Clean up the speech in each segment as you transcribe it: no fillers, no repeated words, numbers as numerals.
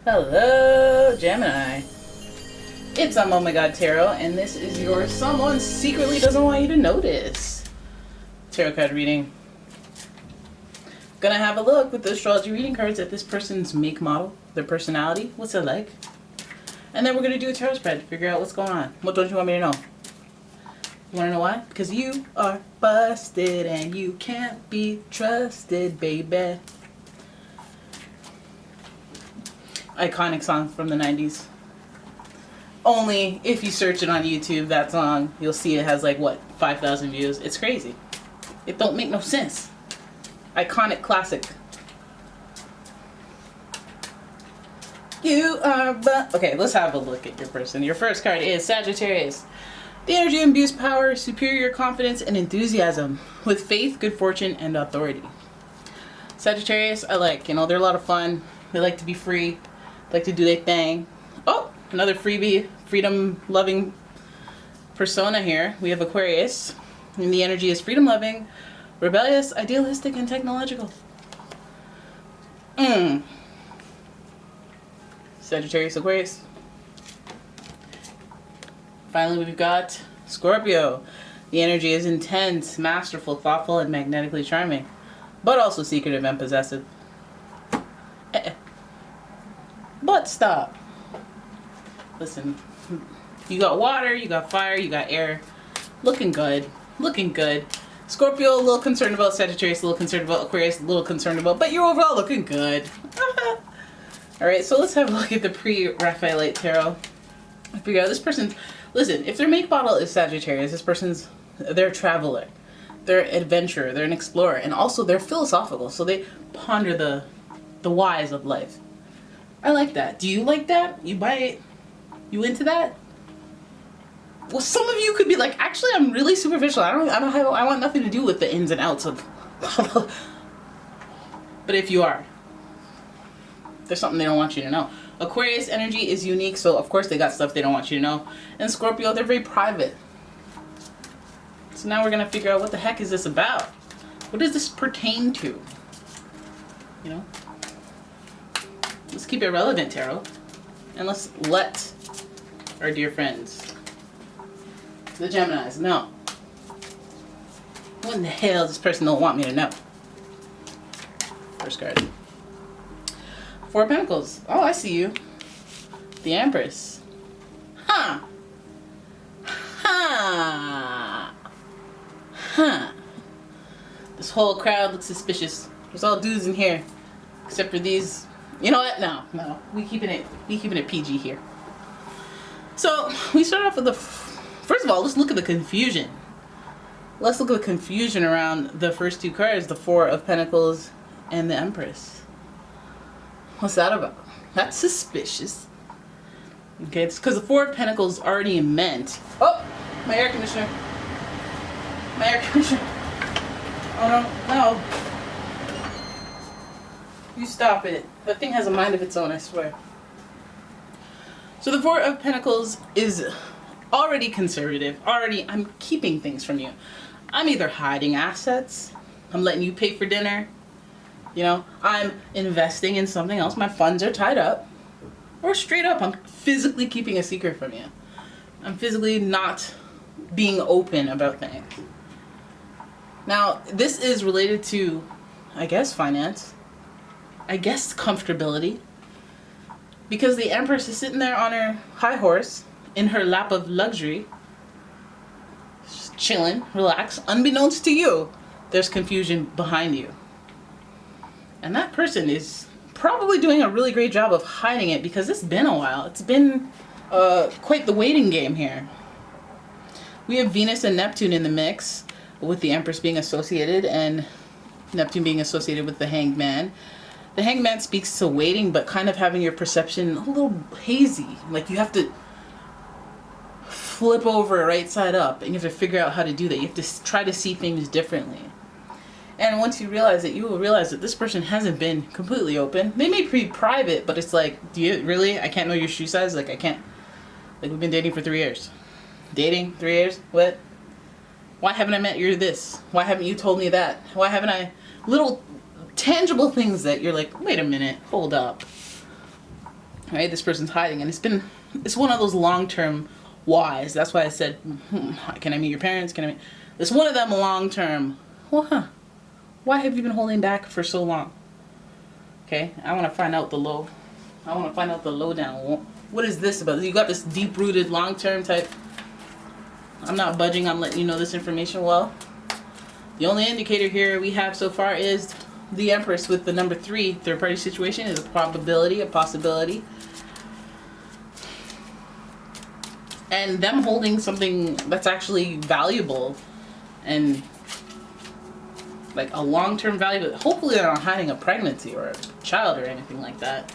Hello, Gemini. It's umomgtarot, and this is your someone secretly doesn't want you to notice tarot card reading. Gonna have a look with the astrology reading cards at this person's make, model, their personality, what's it like, and then we're gonna do a tarot spread to figure out what's going on. What don't you want me to know? You wanna know why? Because you are busted and you can't be trusted, baby. Iconic song from the 90s. Only if you search it on YouTube, that song, you'll see it has like, what, 5,000 views. It's crazy. It don't make no sense. Iconic classic. You are okay, let's have a look at your person. Your first card is Sagittarius. The energy imbues power, superior confidence, and enthusiasm with faith, good fortune, and authority. Sagittarius, I like, they're a lot of fun. They like to be free. Like to do their thing. Oh, another freebie, freedom-loving persona here. We have Aquarius, and the energy is freedom-loving, rebellious, idealistic, and technological. Sagittarius, Aquarius. Finally, we've got Scorpio. The energy is intense, masterful, thoughtful, and magnetically charming, but also secretive and possessive. But stop. Listen, you got water, you got fire, you got air. Looking good. Looking good. Scorpio, a little concerned about. Sagittarius, a little concerned about. Aquarius, a little concerned about. But you're overall looking good. Alright, so let's have a look at the pre-Raphaelite tarot. I figure out this person's... Listen, if their make model is Sagittarius, this person's... They're a traveler. They're an adventurer. They're an explorer. And also, they're philosophical. So they ponder the whys of life. I like that. Do you like that? You buy it? You into that? Well, some of you could be like, actually, I'm really superficial. I want nothing to do with the ins and outs of. But if you are, there's something they don't want you to know. Aquarius energy is unique, so of course they got stuff they don't want you to know. And Scorpio, they're very private. So now we're gonna figure out what the heck is this about? What does this pertain to? Let's keep it relevant, tarot. And let's let our dear friends, the Geminis, know. What in the hell does this person don't want me to know? First card. Four of Pentacles. Oh, I see you. The Empress. Huh. Huh. Huh. This whole crowd looks suspicious. There's all dudes in here. Except for these. You know what? No. We keeping it PG here. So we start off with first of all, let's look at the confusion. Let's look at the confusion around the first two cards, the Four of Pentacles and the Empress. What's that about? That's suspicious. Okay, it's because the Four of Pentacles already meant. Oh, my air conditioner. My air conditioner. Oh no. You stop it. That thing has a mind of its own, I swear. So the Four of Pentacles is already conservative. I'm keeping things from you. I'm either hiding assets. I'm letting you pay for dinner. I'm investing in something else. My funds are tied up. Or straight up, I'm physically keeping a secret from you. I'm physically not being open about things. Now, this is related to, I guess, finance. I guess comfortability. Because the Empress is sitting there on her high horse in her lap of luxury. Just chilling, relax. Unbeknownst to you, there's confusion behind you. And that person is probably doing a really great job of hiding it because it's been a while. It's been quite the waiting game here. We have Venus and Neptune in the mix, with the Empress being associated and Neptune being associated with the Hanged Man. The Hanged Man speaks to waiting, but kind of having your perception a little hazy. Like you have to flip over right side up, and you have to figure out how to do that. You have to try to see things differently. And once you realize it, you will realize that this person hasn't been completely open. They may be private, but it's like, do you really? I can't know your shoe size? Like, I can't. Like, we've been dating for 3 years. Dating? 3 years? What? Why haven't I met you this? Why haven't you told me that? Why haven't I... Little tangible things that you're like, wait a minute, hold up. right? This person's hiding, and it's one of those long-term whys. That's why I said, can I meet your parents? Can I meet? It's one of them long-term. Well, huh? Why have you been holding back for so long? Okay, I want to find out the low. I want to find out the lowdown. What is this about? You got this deep-rooted, long-term type. I'm not budging. I'm letting you know this information. Well, the only indicator here we have so far is the Empress with the number 3. Third-party situation is a probability, a possibility. And them holding something that's actually valuable and like a long-term value, but hopefully they're not hiding a pregnancy or a child or anything like that.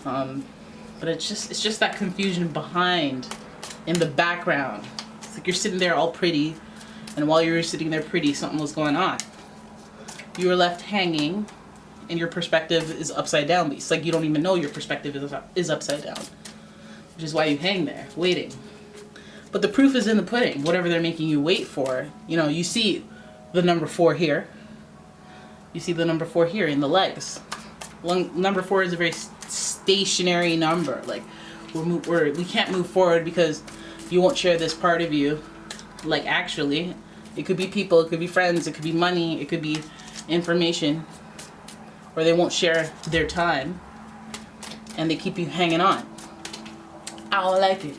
But it's just that confusion behind, in the background. It's like you're sitting there all pretty, and while you were sitting there pretty, something was going on. You were left hanging, and your perspective is upside down. But it's like you don't even know your perspective is upside down, which is why you hang there waiting. But the proof is in the pudding. Whatever they're making you wait for, you know, you see the number 4 here. You see the number 4 here in the legs. Number 4 is a very stationary number. Like we can't move forward because you won't share this part of you. Like actually, it could be people, it could be friends, it could be money, it could be information, or they won't share their time, and they keep you hanging on. I don't like it.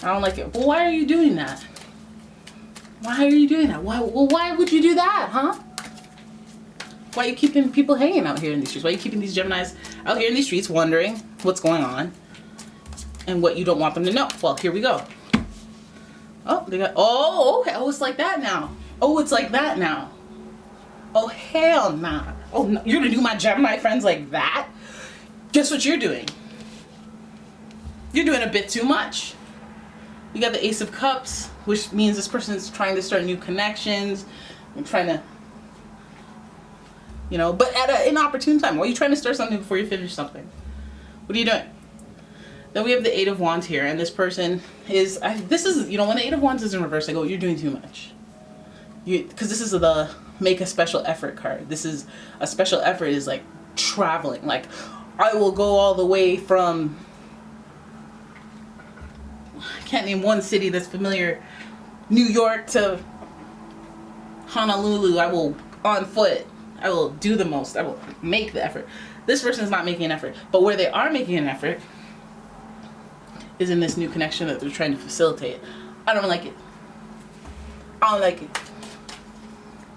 I don't like it. Well, why are you doing that? Why are you doing that? Why would you do that, huh? Why are you keeping people hanging out here in these streets? Why are you keeping these Geminis out here in these streets wondering what's going on and what you don't want them to know? Well, here we go. Oh, they got, oh, okay. Oh, it's like that now. Oh, it's like that now. Oh, hell nah. Oh, no. You're gonna do my Gemini friends like that? Guess what you're doing? You're doing a bit too much. You got the Ace of Cups, which means this person is trying to start new connections and trying to, you know, but at an inopportune time. Why are you trying to start something before you finish something? What are you doing? Then we have the 8 of Wands here, and this person is, this is, you know, when the 8 of Wands is in reverse, I go, you're doing too much. Because this is the make a special effort card. This is a special effort is like traveling. Like, I will go all the way from, I can't name one city that's familiar, New York to Honolulu. I will, on foot, I will do the most. I will make the effort. This person is not making an effort. But where they are making an effort is in this new connection that they're trying to facilitate. I don't like it. I don't like it.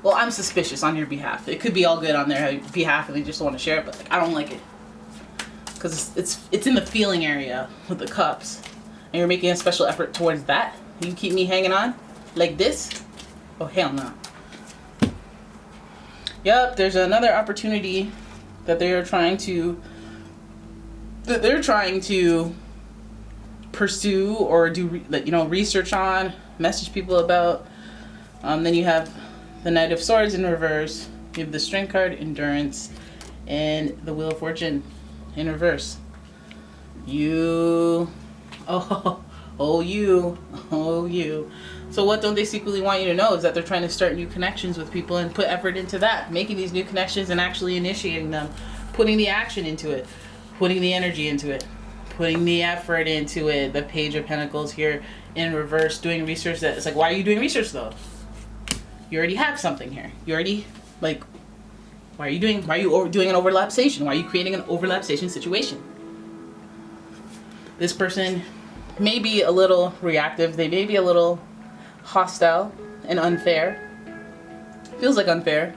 Well, I'm suspicious on your behalf. It could be all good on their behalf and they just want to share it, but like, I don't like it. Because it's in the feeling area with the cups. And you're making a special effort towards that. You keep me hanging on like this? Oh, hell no. Yep, there's another opportunity that they're trying to pursue or do research on, message people about. Then you have the Knight of Swords in reverse. You have the Strength card, Endurance, and the Wheel of Fortune in reverse. You. So what don't they secretly want you to know is that they're trying to start new connections with people and put effort into that, making these new connections and actually initiating them, putting the action into it, putting the energy into it, putting the effort into it. The Page of Pentacles here in reverse, doing research. That it's like, why are you doing research though? You already have something here. You already, like, why are you doing an overlapsation? Why are you creating an overlapsation situation? This person may be a little reactive. They may be a little hostile and unfair. Feels like unfair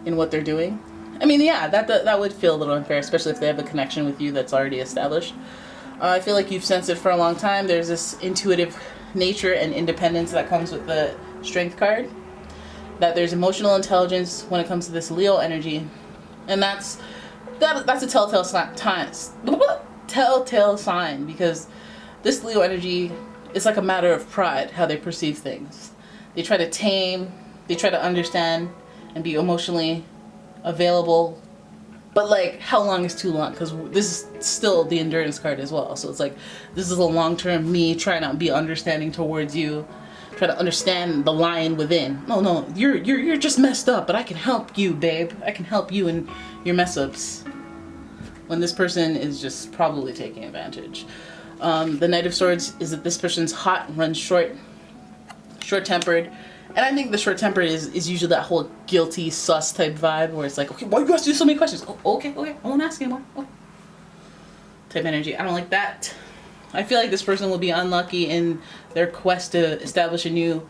in what they're doing. I mean, yeah, that would feel a little unfair, especially if they have a connection with you that's already established. I feel like you've sensed it for a long time. There's this intuitive nature and independence that comes with the Strength card. That there's emotional intelligence when it comes to this Leo energy, and that's a telltale sign, because this Leo energy is like a matter of pride, how they perceive things. They try to tame, they try to understand and be emotionally available, but like, how long is too long? Because this is still the Endurance card as well, so it's like, this is a long-term me trying to be understanding towards you, try to understand the lion within. No, you're just messed up, but I can help you, babe. I can help you in your mess ups. when this person is just probably taking advantage. The Knight of Swords is that this person's hot, runs short, short-tempered. And I think the short-tempered is usually that whole guilty, sus type vibe where it's like, okay, why you ask you so many questions? Oh, okay, I won't ask anymore. Oh. Type energy. I don't like that. I feel like this person will be unlucky in their quest to establish a new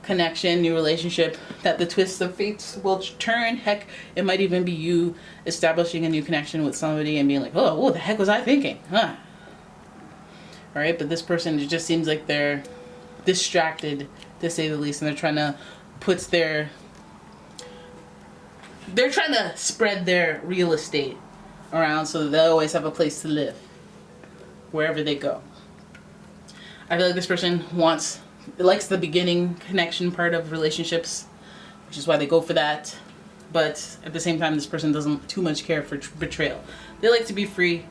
connection, new relationship, that the twist of fate will turn. Heck, it might even be you establishing a new connection with somebody and being like, oh, what the heck was I thinking? Huh? All right, but this person, it just seems like they're distracted, to say the least, and they're trying to they're trying to spread their real estate around so that they'll always have a place to live wherever they go. I feel like this person likes the beginning connection part of relationships, which is why they go for that. But at the same time, this person doesn't too much care for betrayal. They like to be free,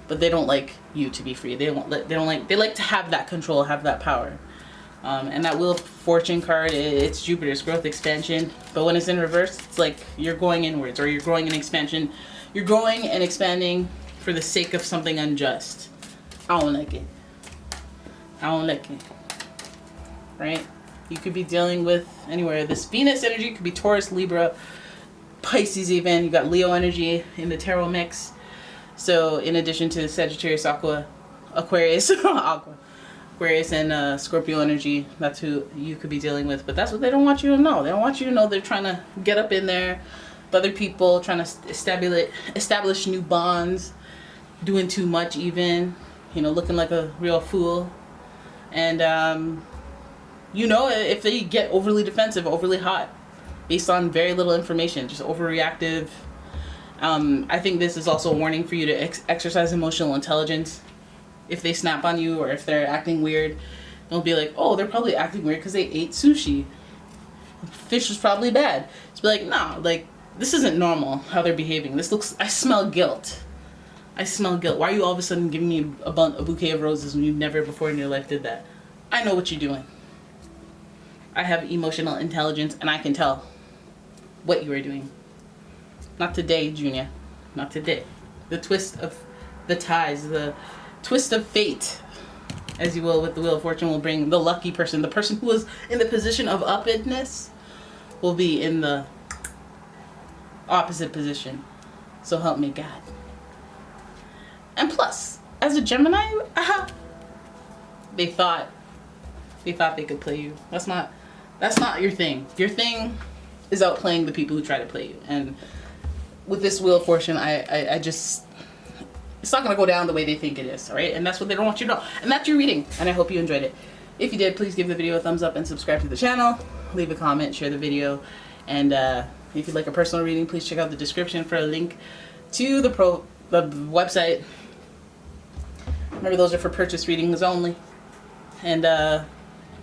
but they don't like you to be free. They like to have that control, have that power. And that Wheel of Fortune card, it's Jupiter's growth, expansion. But when it's in reverse, it's like you're going inwards, or you're growing in expansion. You're growing and expanding for the sake of something unjust. I don't like it. I don't like it. Right? You could be dealing with anywhere. This Venus energy could be Taurus, Libra, Pisces even. You got Leo energy in the tarot mix. So in addition to Sagittarius, Aquarius, Aquarius and Scorpio energy, that's who you could be dealing with. But that's what they don't want you to know. They don't want you to know they're trying to get up in there with other people, trying to establish new bonds, doing too much even, you know, looking like a real fool. And, you know, if they get overly defensive, overly hot, based on very little information, just overreactive, I think this is also a warning for you to exercise emotional intelligence. If they snap on you or if they're acting weird, they'll be like, oh, they're probably acting weird because they ate sushi. Fish was probably bad. Just be like, no, like, this isn't normal how they're behaving. I smell guilt. I smell guilt. Why are you all of a sudden giving me a bouquet of roses when you never before in your life did that? I know what you're doing. I have emotional intelligence and I can tell what you are doing. Not today, Junior. Not today. The twist of the ties, the twist of fate, as you will with the Wheel of Fortune, will bring the lucky person. The person who is in the position of upness will be in the opposite position. So help me God. And plus, as a Gemini, they thought they could play you. That's not your thing. Your thing is outplaying the people who try to play you. And with this Wheel of Fortune, I just, it's not going to go down the way they think it is, all right? And that's what they don't want you to know. And that's your reading, and I hope you enjoyed it. If you did, please give the video a thumbs up and subscribe to the channel. Leave a comment, share the video, and if you'd like a personal reading, please check out the description for a link to the website. Remember, those are for purchase readings only. And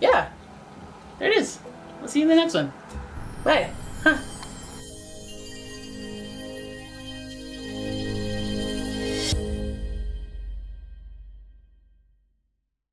yeah, there it is. I'll see you in the next one. Bye. Huh.